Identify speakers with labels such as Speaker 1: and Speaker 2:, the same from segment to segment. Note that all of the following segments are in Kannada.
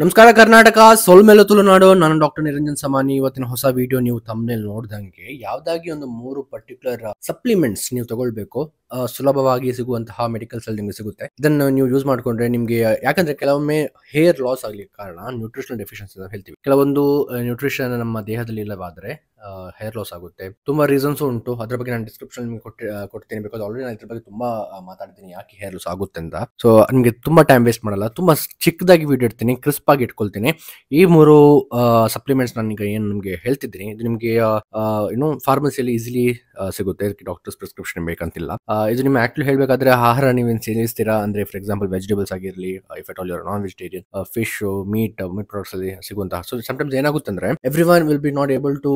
Speaker 1: ನಮಸ್ಕಾರ ಕರ್ನಾಟಕ, ಸೋಲ್ಮೇಲೆ ತುಳುನಾಡು. ನಾನು ಡಾಕ್ಟರ್ ನಿರಂಜನ್ ಸಮಾನಿ. ಇವತ್ತಿನ ಹೊಸ ವಿಡಿಯೋ ನೀವು ತಮ್ಮನೇಲಿ ನೋಡ್ದಂಗೆ ಯಾವ್ದಾಗಿ ಒಂದು 3 ಪರ್ಟಿಕ್ಯುಲರ್ ಸಪ್ಲಿಮೆಂಟ್ಸ್ ನೀವು ತಗೊಳ್ಬೇಕು. ಸುಲಭವಾಗಿ ಸಿಗುವಂತಹ ಮೆಡಿಕಲ್ಸ್ ಅಲ್ಲಿ ನಿಮ್ಗೆ ಸಿಗುತ್ತೆ. ಇದನ್ನು ನೀವು ಯೂಸ್ ಮಾಡ್ಕೊಂಡ್ರೆ ನಿಮ್ಗೆ, ಯಾಕಂದ್ರೆ ಕೆಲವೊಮ್ಮೆ ಹೇರ್ ಲಾಸ್ ಆಗ್ಲಿಕ್ಕೆ ಕಾರಣ ನ್ಯೂಟ್ರಿಷನಲ್ ಡೆಫಿಷಿಯನ್ಸಿ ಅಂತ ಹೇಳ್ತೀವಿ. ಕೆಲವೊಂದು ನ್ಯೂಟ್ರಿಷನ್ ನಮ್ಮ ದೇಹದಲ್ಲಿ ಇಲ್ಲವಾದ್ರೆ ಹೇರ್ ಲಾಸ್ ಆಗುತ್ತೆ. ತುಂಬಾ ರೀಸನ್ಸ್ ಉಂಟು. ಅದ್ರ ಬಗ್ಗೆ ನಾನು ಡಿಸ್ಕ್ರಿಪ್ಷನ್ ನಿಮ್ಗೆ ಕೊಡ್ತೀನಿ. ಬಿಕಾಸ್ ಆಲ್ರೆಡಿ ನಾನು ಇದ್ರ ಬಗ್ಗೆ ತುಂಬಾ ಮಾತಾಡ್ತೀನಿ, ಯಾಕೆ ಹೇರ್ ಲಾಸ್ ಆಗುತ್ತೆ ಅಂತ. ಸೊ ನಿಮ್ಗೆ ತುಂಬಾ ಟೈಮ್ ವೇಸ್ಟ್ ಮಾಡಲ್ಲ, ತುಂಬಾ ಚಿಕ್ಕದಾಗಿ ವಿಡಿಯೋ ಇಡ್ತೀನಿ, ಕ್ರಿಸ್ಪ್ ಆಗಿ ಇಟ್ಕೊಳ್ತೀನಿ. ಈ 3 ಸಪ್ಲಿಮೆಂಟ್ಸ್ ನಾನು ಈಗ ಏನು ನಿಮ್ಗೆ ಹೇಳ್ತಿದ್ದೀನಿ, ಇದು ನಿಮ್ಗೆ ಏನು ಫಾರ್ಮಸಿಯಲ್ಲಿ ಈಸಿಲಿ ಸಿಗುತ್ತೆ. ಡಾಕ್ಟರ್ಸ್ ಪ್ರಿಸ್ಕ್ರಿಪ್ಷನ್ ಬೇಕಂತಿಲ್ಲ. ಇದು ನಿಮ್ಗೆ ಆಕ್ಚುಲಿ ಹೇಳ್ಬೇಕಾದ್ರೆ ಆಹಾರ ನೀವೇನು ಸೇವಿಸ್ತೀರಾ ಅಂದ್ರೆ, ಫಾರ್ ಎಕ್ಸಾಂಪಲ್ ವೆಜಿಟೇಬಲ್ಸ್ ಆಗಿರಲಿ, if at all your non vegetarian, fish, meat products ಅಲ್ಲಿ ಸಿಗುವಂತಹ. ಸೊ ಸಮಟೈಮ್ಸ್ ಏನಾಗುತ್ತೆ ಅಂದ್ರೆ, every one will be not able to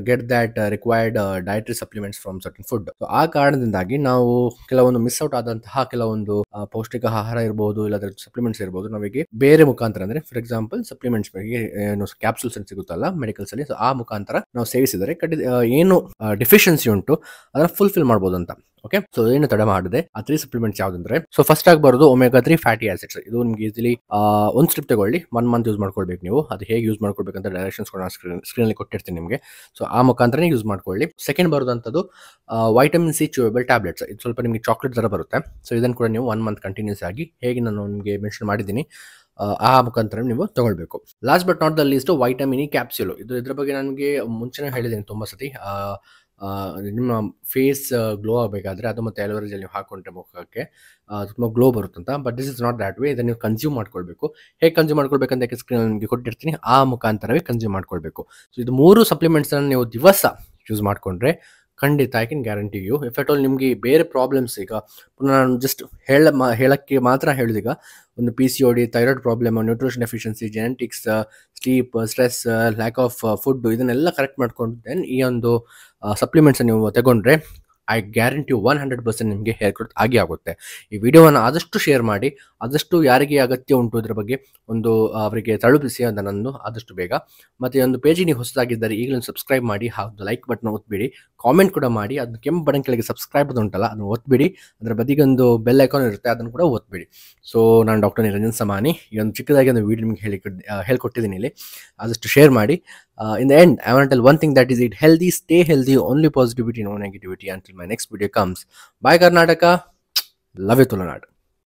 Speaker 1: get that required dietary supplements from certain food. ಆ ಕಾರಣದಿಂದಾಗಿ ನಾವು ಕೆಲವೊಂದು ಮಿಸ್ ಔಟ್ ಆದಂತಹ ಕೆಲವೊಂದು ಪೌಷ್ಟಿಕ ಆಹಾರ ಇರಬಹುದು, ಇಲ್ಲದ್ರೆ ಸಪ್ಲಿಮೆಂಟ್ಸ್ ಇರಬಹುದು, ನಾವಿಗೆ ಬೇರೆ ಮುಖಾಂತರ ಅಂದ್ರೆ, ಫಾರ್ ಎಕ್ಸಾಂಪಲ್ ಸಪ್ಲಿಮೆಂಟ್ಸ್ ಬಗ್ಗೆ ಕ್ಯಾಪ್ಸೂಲ್ಸ್ ಅಂತ ಸಿಗುತ್ತಲ್ಲ ಮೆಡಿಕಲ್ಸ್ ಅಲ್ಲಿ, ಆ ಮುಖಾಂತರ ನಾವು ಸೇವಿಸಿದರೆ ಏನು ಡೆಫಿಷಿಯನ್ಸಿ ಉಂಟು ಅದನ್ನ ಫುಲ್ಫಿಲ್ ಮಾಡಬಹುದು ಅಂತ. ಓಕೆ, ಸೊ ಏನು ತಡ ಮಾಡಿದೆ ಆ 3 ಸಪ್ಲಿಮೆಂಟ್ಸ್ ಯಾವ್ದಂದ್ರೆ, ಸೊ ಫಸ್ಟ್ ಆಗಿ ಬರೋದು ಒಮೆಗಾ 3 ಫ್ಯಾಟಿ ಆಸಿಡ್ಸ್. ಇದು ನಿಮ್ಗೆ ಈಸಿಲಿ ಒಂದು ಸ್ಟ್ರಿಪ್ ತಗೊಳ್ಳಿ, 1 ಮಂತ್ ಯೂಸ್ ಮಾಡ್ಕೊಳ್ಬೇಕು. ನೀವು ಅದು ಹೇಗೆ ಯೂಸ್ ಮಾಡ್ಕೊಳ್ಬೇಕಂತ ಡೈರೆಕ್ಷನ್ಸ್ ಸ್ಕ್ರೀನ್ ಅಲ್ಲಿ ಕೊಟ್ಟಿರ್ತೀನಿ ನಿಮಗೆ. ಸೊ ಆ ಮುಖಾಂತರ ಯೂಸ್ ಮಾಡ್ಕೊಳ್ಳಿ. ಸೆಕೆಂಡ್ ಬರೋದಂಥದ್ದು ವೈಟಮಿನ್ ಸಿ ಚ್ಯೂಯಬಲ್ ಟ್ಯಾಬ್ಲೆಟ್ಸ್. ಇದು ಸ್ವಲ್ಪ ನಿಮಗೆ ಚಾಕ್ಲೇಟ್ ತರ ಬರುತ್ತೆ. ಸೊ ಇದನ್ನು ಕೂಡ ನೀವು 1 ಮಂತ್ ಕಂಟಿನ್ಯೂಸ್ ಆಗಿ, ಹೇಗೆ ನಾನು ನಿಮಗೆ ಮೆನ್ಷನ್ ಮಾಡಿದ್ದೀನಿ, ಆ ಮುಖಾಂತರ ನೀವು ತಗೊಳ್ಬೇಕು. Last but not the least, vitamin E capsule. ಇದ್ರ ಬಗ್ಗೆ ನನಗೆ ಮುಂಚೆನೇ ಹೇಳಿದ್ದೀನಿ ತುಂಬಾ ಸತಿ. ನಿಮ್ಮ ಫೇಸ್ ಗ್ಲೋ ಆಗಬೇಕಾದ್ರೆ ಅದು ಮತ್ತೆ ಅಲೋವೆರಾ ಜೆಲ್ ನೀವು ಹಾಕೊಂಡ್ರೆ ಮುಖಕ್ಕೆ ತುಂಬ ಗ್ಲೋ ಬರುತ್ತಂತ. But this is not that way. ಇದನ್ನು ನೀವು ಕನ್ಸ್ಯೂಮ್ ಮಾಡ್ಕೊಳ್ಬೇಕು. ಹೇಗೆ ಕನ್ಸ್ಯೂಮ್ ಮಾಡ್ಕೊಳ್ಬೇಕಂತ ಸ್ಕ್ರೀನ್ ನಿಮಗೆ ಕೊಟ್ಟಿರ್ತೀನಿ, ಆ ಮುಖಾಂತರವೇ ಕನ್ಸ್ಯೂಮ್ ಮಾಡ್ಕೊಳ್ಬೇಕು. ಸೊ ಇದು 3 ಸಪ್ಲಿಮೆಂಟ್ಸ್ ನೀವು ದಿವಸ ಯೂಸ್ ಮಾಡ್ಕೊಂಡ್ರೆ ಖಂಡಿತ I can guarantee you, if at all ನಿಮಗೆ ಬೇರೆ ಪ್ರಾಬ್ಲಮ್ಸ್, ಈಗ ನಾನು ಜಸ್ಟ್ ಹೇಳಕ್ಕೆ ಮಾತ್ರ ಹೇಳಿದೀಗ, ಒಂದು PCOD, thyroid problem, nutrition deficiency, genetics, sleep, stress, lack of food, ಇದನ್ನೆಲ್ಲ ಕರೆಕ್ಟ್ ಮಾಡ್ಕೊಂಡು ದೆನ್ ಈ ಒಂದು ಸಪ್ಲಿಮೆಂಟ್ಸ್ ನೀವು ತಗೊಂಡ್ರೆ ಐ ಗ್ಯಾರಂಟಿ 100% ನಿಮಗೆ ಹೇರ್ ಗ್ರೋತ್ ಆಗಿ ಆಗುತ್ತೆ. ಈ ವಿಡಿಯೋವನ್ನು ಆದಷ್ಟು ಶೇರ್ ಮಾಡಿ, ಆದಷ್ಟು ಯಾರಿಗೆ ಅಗತ್ಯ ಉಂಟು ಇದ್ರ ಬಗ್ಗೆ ಒಂದು ಅವರಿಗೆ ತಲುಪಿಸಿ ಅದನ್ನು ಆದಷ್ಟು ಬೇಗ. ಮತ್ತು ಒಂದು ಪೇಜಿಗೆ ನೀವು ಹೊಸದಾಗಿದ್ದರೆ ಈಗಲೂ ಸಬ್ಸ್ಕ್ರೈಬ್ ಮಾಡಿ, ಹಾಗೂ ಲೈಕ್ ಬಟನ್ ಒತ್ಬಿಡಿ, ಕಾಮೆಂಟ್ ಕೂಡ ಮಾಡಿ. ಅದು ಕೆಂಪು ಬಟನ್ ಕೆಳಗೆ ಸಬ್ಸ್ಕ್ರೈಬ್ ಅದು ಉಂಟಲ್ಲ, ಅದನ್ನು ಒತ್ಬಿಡಿ. ಅದರ ಬದಿಗೊಂದು ಬೆಲ್ ಐಕಾನ್ ಇರುತ್ತೆ, ಅದನ್ನು ಕೂಡ ಒತ್ಬಿಡಿ. ಸೊ ನಾನು ಡಾಕ್ಟರ್ ನಿರಂಜನ್ ಸಮಾನಿ. ಈ ಒಂದು ಚಿಕ್ಕದಾಗಿ ಒಂದು ವಿಡಿಯೋ ನಿಮಗೆ ಹೇಳ್ಕೊಟ್ಟಿದ್ದೀನಿ ಇಲ್ಲಿ, ಆದಷ್ಟು ಶೇರ್ ಮಾಡಿ. In the end, I want to tell one thing, that is, eat healthy, stay healthy, only positivity, no negativity. Until my next video comes. Bye Karnataka. Love you Tulunadu.